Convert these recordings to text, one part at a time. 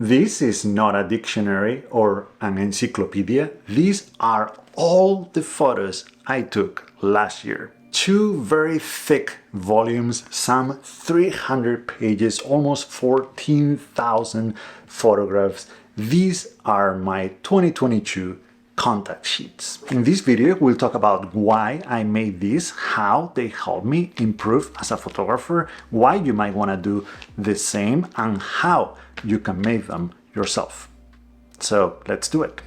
This is not a dictionary or an encyclopedia. These are all the photos I took last year. 2 very thick volumes, some 300 pages, almost 14,000 photographs. These are my 2022 contact sheets. In this video, we'll talk about why I made these, how they help me improve as a photographer, why you might want to do the same, and how you can make them yourself. So let's do it.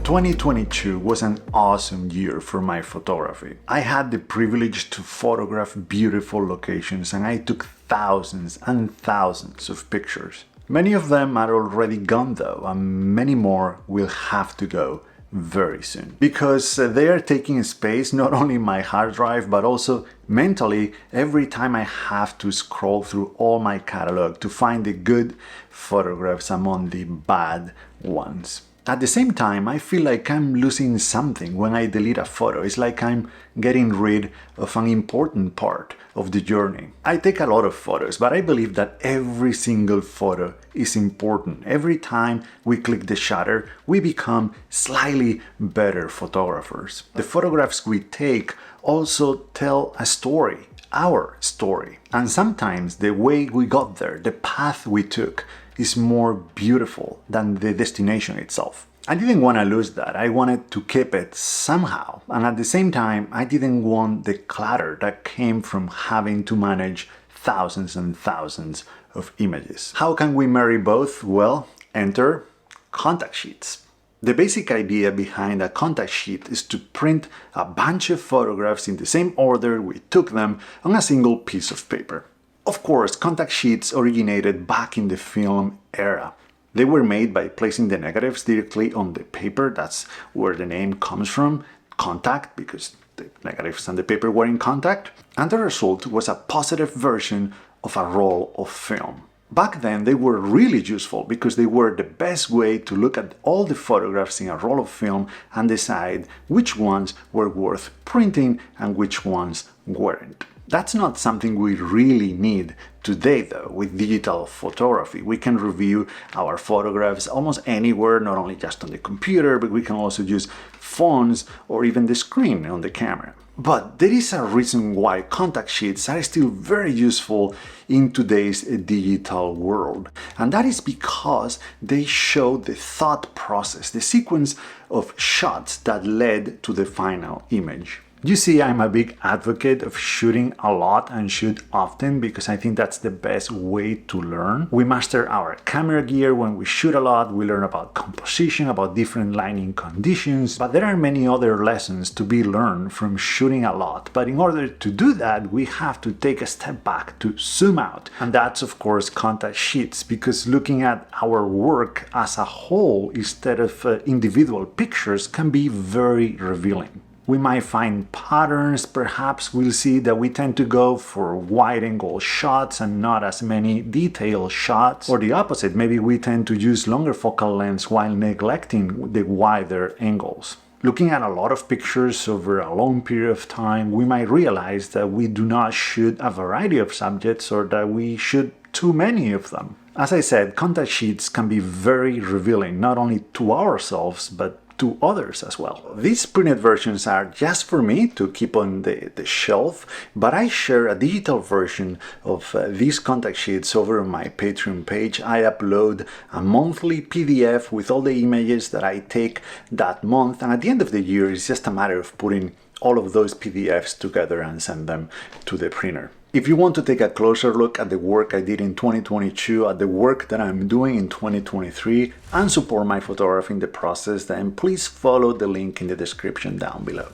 "2022 was an awesome year for my photography. I had the privilege to photograph beautiful locations and I took thousands and thousands of pictures. Many of them are already gone though, and many more will have to go very soon. Because they are taking space not only in my hard drive but also mentally every time I have to scroll through all my catalog to find the good photographs among the bad ones. At the same time, I feel like I'm losing something when I delete a photo. It's like I'm getting rid of an important part of the journey. I take a lot of photos, but I believe that every single photo is important. Every time we click the shutter, we become slightly better photographers. The photographs we take also tell a story, our story. And sometimes the way we got there, the path we took, is more beautiful than the destination itself. I didn't want to lose that. I wanted to keep it somehow. And at the same time, I didn't want the clutter that came from having to manage thousands and thousands of images. How can we marry both? Well, enter contact sheets. The basic idea behind a contact sheet is to print a bunch of photographs in the same order we took them on a single piece of paper. Of course, contact sheets originated back in the film era. They were made by placing the negatives directly on the paper. That's where the name comes from, contact, because the negatives and the paper were in contact. And the result was a positive version of a roll of film. Back then, they were really useful because they were the best way to look at all the photographs in a roll of film and decide which ones were worth printing and which ones weren't. That's not something we really need today though. With digital photography, we can review our photographs almost anywhere, not only just on the computer, but we can also use phones or even the screen on the camera. But there is a reason why contact sheets are still very useful in today's digital world. And that is because they show the thought process, the sequence of shots that led to the final image. You see, I'm a big advocate of shooting a lot and shoot often because I think that's the best way to learn. We master our camera gear when we shoot a lot. We learn about composition, about different lighting conditions, but there are many other lessons to be learned from shooting a lot. But in order to do that, we have to take a step back to zoom out. And that's, of course, contact sheets, because looking at our work as a whole instead of individual pictures can be very revealing. We might find patterns. Perhaps we'll see that we tend to go for wide-angle shots and not as many detailed shots. Or the opposite, maybe we tend to use longer focal lengths while neglecting the wider angles. Looking at a lot of pictures over a long period of time, we might realize that we do not shoot a variety of subjects or that we shoot too many of them. As I said, contact sheets can be very revealing, not only to ourselves, but to others as well. These printed versions are just for me to keep on the shelf, but I share a digital version of these contact sheets over on my Patreon page. I upload a monthly PDF with all the images that I take that month, and at the end of the year, it's just a matter of putting all of those PDFs together and send them to the printer. If you want to take a closer look at the work I did in 2022, at the work that I'm doing in 2023, and support my photography in the process, then please follow the link in the description down below.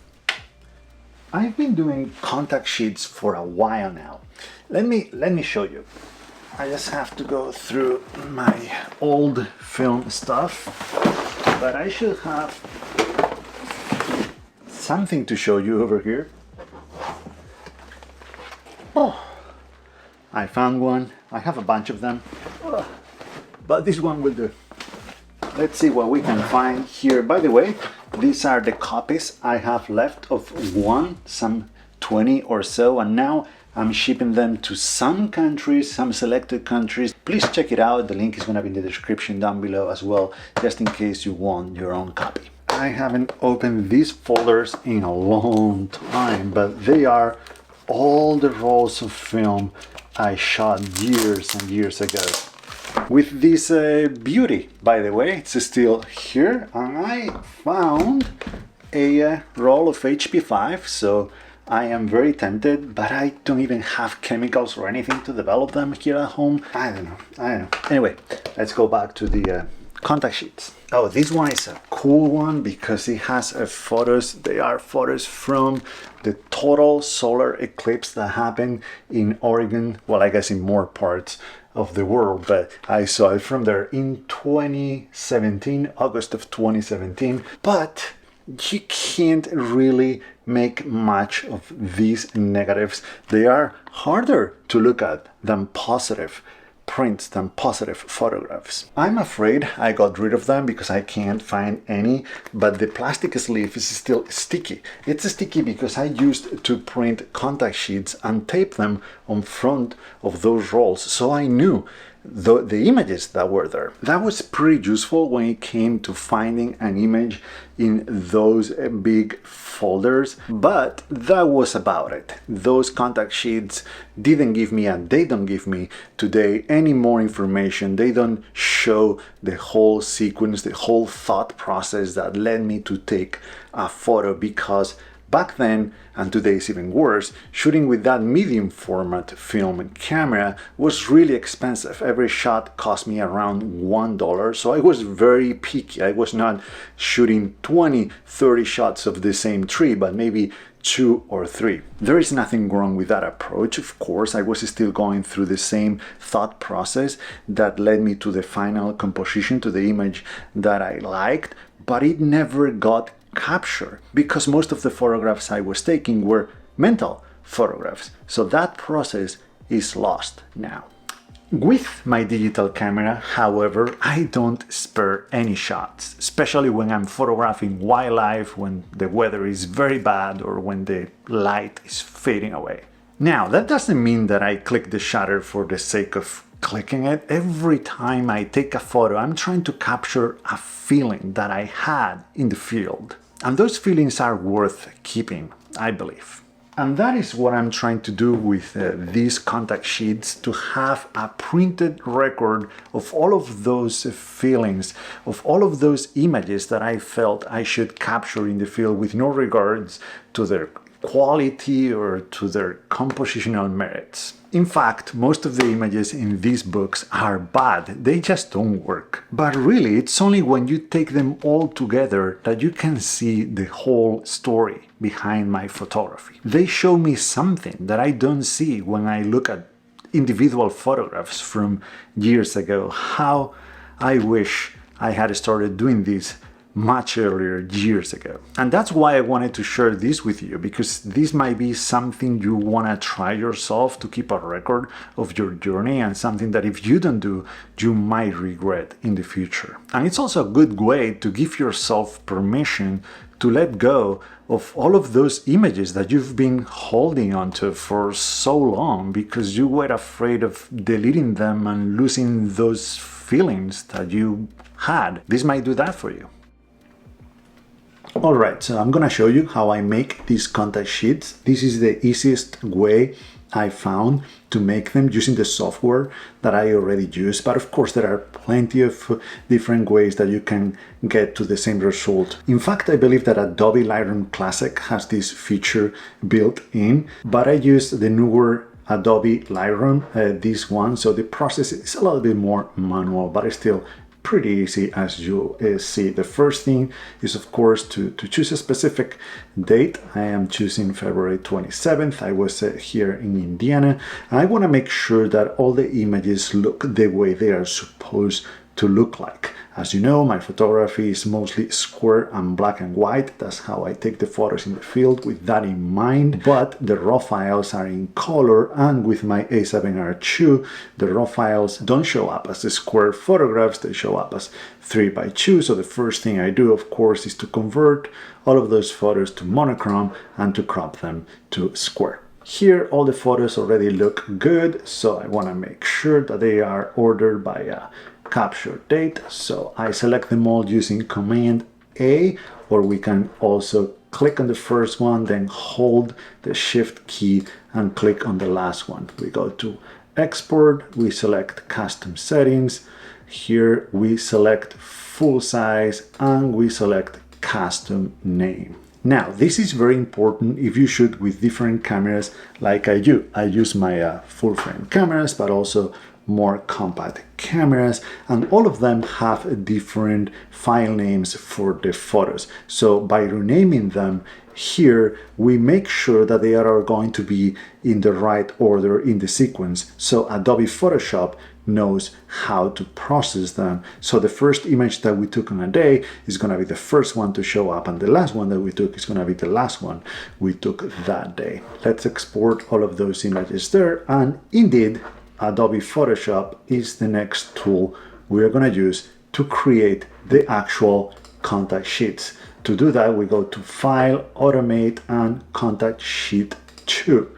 I've been doing contact sheets for a while now. Let me show you. I just have to go through my old film stuff, but I should have something to show you over here. Oh, I found one. I have a bunch of them, but this one will do. let's see what we can find here. By the way, these are the copies I have left of one, some 20 or so, and now I'm shipping them to some countries, some selected countries. Please check it out. The link is going to be in the description down below as well, just in case you want your own copy. I haven't opened these folders in a long time, but they are all the rolls of film I shot years and years ago. With this beauty, by the way, it's still here, and I found a roll of HP5, so I am very tempted, but I don't even have chemicals or anything to develop them here at home. I don't know. Anyway, let's go back to the contact sheets. Oh, this one is a cool one because it has photos. They are photos from the total solar eclipse that happened in Oregon. Well, I guess in more parts of the world, but I saw it from there in 2017, August of 2017. But you can't really make much of these negatives. They are harder to look at than positive prints, than positive photographs. I'm afraid I got rid of them because I can't find any, but the plastic sleeve is still sticky. It's sticky because I used to print contact sheets and tape them on front of those rolls, so I knew the images that were there. That was pretty useful when it came to finding an image in those big folders, but that was about it. Those contact sheets didn't give me, and they don't give me today, any more information. They don't show the whole sequence, the whole thought process that led me to take a photo, because back then, and today is even worse, shooting with that medium format film camera was really expensive. Every shot cost me around $1, so I was very picky. I was not shooting 20, 30 shots of the same tree, but maybe 2 or 3. There is nothing wrong with that approach. Of course, I was still going through the same thought process that led me to the final composition, to the image that I liked, but it never got capture because most of the photographs I was taking were mental photographs. So that process is lost now. With my digital camera, however, I don't spare any shots, especially when I'm photographing wildlife, when the weather is very bad, or when the light is fading away. Now, that doesn't mean that I click the shutter for the sake of clicking it. Every time I take a photo, I'm trying to capture a feeling that I had in the field. And those feelings are worth keeping, I believe. And that is what I'm trying to do with these contact sheets, to have a printed record of all of those feelings, of all of those images that I felt I should capture in the field, with no regards to their quality or to their compositional merits. In fact, most of the images in these books are bad, they just don't work. But really, it's only when you take them all together that you can see the whole story behind my photography. They show me something that I don't see when I look at individual photographs from years ago. How I wish I had started doing this much earlier, years ago. And that's why I wanted to share this with you, because this might be something you want to try yourself, to keep a record of your journey, and something that if you don't do, you might regret in the future. And it's also a good way to give yourself permission to let go of all of those images that you've been holding onto for so long because you were afraid of deleting them and losing those feelings that you had. This might do that for you. Alright, so I'm gonna show you how I make these contact sheets. This is the easiest way I found to make them using the software that I already use, but of course there are plenty of different ways that you can get to the same result. In fact, I believe that Adobe Lightroom Classic has this feature built in, but I use the newer Adobe Lightroom, this one, so the process is a little bit more manual, but it's still pretty easy as you see. The first thing is, of course, to choose a specific date. I am choosing February 27th. I was here in Indiana. I want to make sure that all the images look the way they are supposed to look like. As you know, my photography is mostly square and black and white. That's how I take the photos in the field with that in mind. But the raw files are in color, and with my A7R2, the raw files don't show up as the square photographs, they show up as 3x2. So the first thing I do, of course, is to convert all of those photos to monochrome and to crop them to square. Here, all the photos already look good, so I want to make sure that they are ordered by a capture date. So I select them all using Command A, or we can also click on the first one, then hold the Shift key and click on the last one. We go to Export, we select Custom Settings. Here we select Full Size and we select Custom Name. Now, this is very important if you shoot with different cameras like I do. I use my full frame cameras, but also more compact cameras, and all of them have different file names for the photos. So by renaming them here, we make sure that they are going to be in the right order in the sequence. So Adobe Photoshop knows how to process them. So the first image that we took on a day is going to be the first one to show up, and the last one that we took is going to be the last one we took that day. Let's export all of those images there, and indeed Adobe Photoshop is the next tool we're going to use to create the actual contact sheets. To do that, we go to File, Automate, and Contact Sheet 2.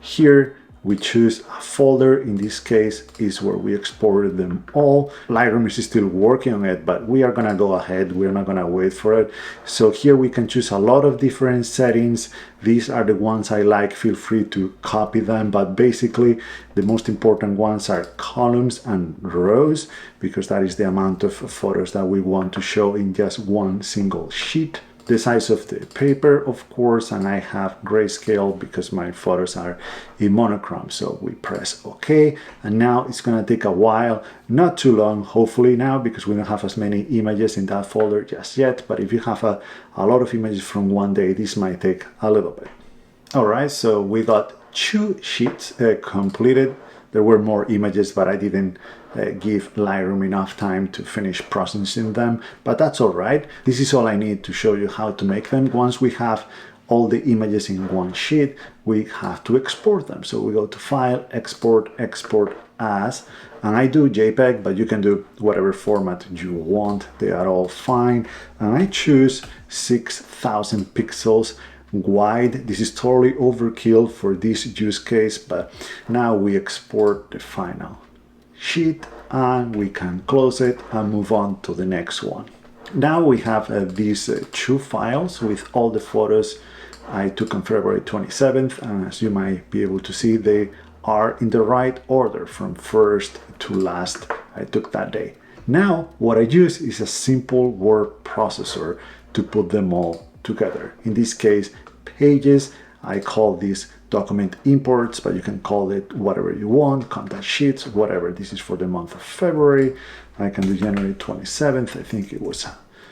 Here we choose a folder. In this case is where we exported them all. Lightroom is still working on it, but we are gonna go ahead. We're not gonna wait for it. So here we can choose a lot of different settings. These are the ones I like. Feel free to copy them, but basically the most important ones are columns and rows, because that is the amount of photos that we want to show in just one single sheet. The size of the paper, of course, and I have grayscale because my photos are in monochrome. So we press OK, and now it's going to take a while, not too long, hopefully now, because we don't have as many images in that folder just yet. But if you have a lot of images from one day, this might take a little bit. All right, so we got 2 sheets completed. There were more images, but I didn't give Lightroom enough time to finish processing them, but that's all right. This is all I need to show you how to make them. Once we have all the images in one sheet, we have to export them. So we go to File, Export, Export As, and I do JPEG, but you can do whatever format you want. They are all fine. And I choose 6,000 pixels wide. This is totally overkill for this use case, but now we export the final sheet and we can close it and move on to the next one. Now we have these 2 files with all the photos I took on February 27th, and as you might be able to see, they are in the right order from first to last I took that day. Now what I use is a simple word processor to put them all together. In this case, Pages. I call this document imports, but you can call it whatever you want, contact sheets, whatever. This is for the month of February. I can do January 27th. I think it was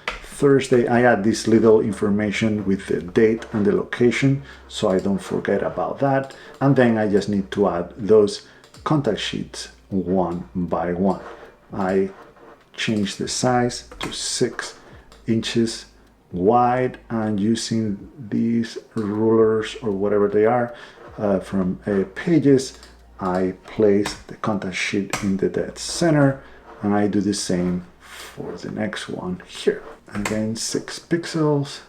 Thursday. I add this little information with the date and the location, so I don't forget about that. And then I just need to add those contact sheets one by one. I change the size to 6 inches wide, and using these rulers or whatever they are from Pages, I place the contact sheet in the dead center, and I do the same for the next one here. Again, 6 pixels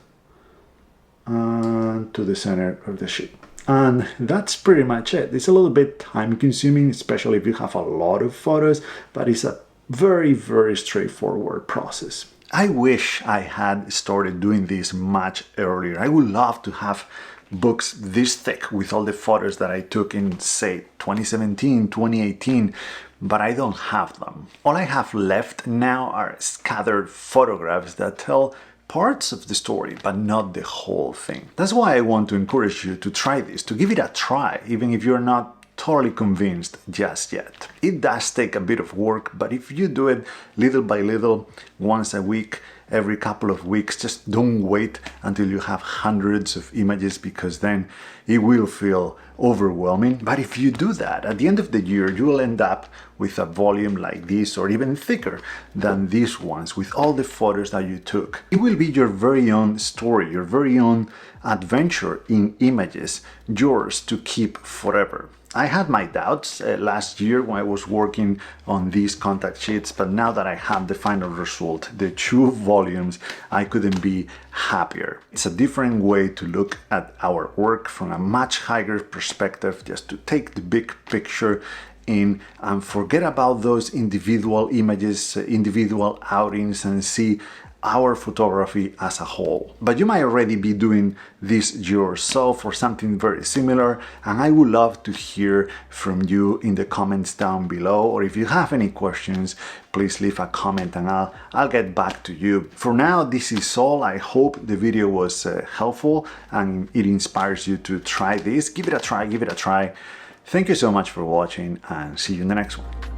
and to the center of the sheet. And that's pretty much it. It's a little bit time consuming, especially if you have a lot of photos, but it's a very, very straightforward process. I wish I had started doing this much earlier. I would love to have books this thick with all the photos that I took in, say, 2017, 2018, but I don't have them. All I have left now are scattered photographs that tell parts of the story, but not the whole thing. That's why I want to encourage you to try this, to give it a try, even if you're not totally convinced just yet. It does take a bit of work, but if you do it little by little, once a week, every couple of weeks. Just don't wait until you have hundreds of images, because then it will feel overwhelming. But if you do that, at the end of the year, you will end up with a volume like this, or even thicker than these ones, with all the photos that you took. It will be your very own story, your very own adventure in images, yours to keep forever. I had my doubts last year when I was working on these contact sheets, but now that I have the final result, the 2 volumes, I couldn't be happier. It's a different way to look at our work from a much higher perspective, just to take the big picture in and forget about those individual images, individual outings, and see our photography as a whole. But you might already be doing this yourself or something very similar, and I would love to hear from you in the comments down below, or if you have any questions, please leave a comment and I'll get back to you. For now, this is all. I hope the video was helpful and it inspires you to try this. Give it a try, give it a try. Thank you so much for watching, and see you in the next one.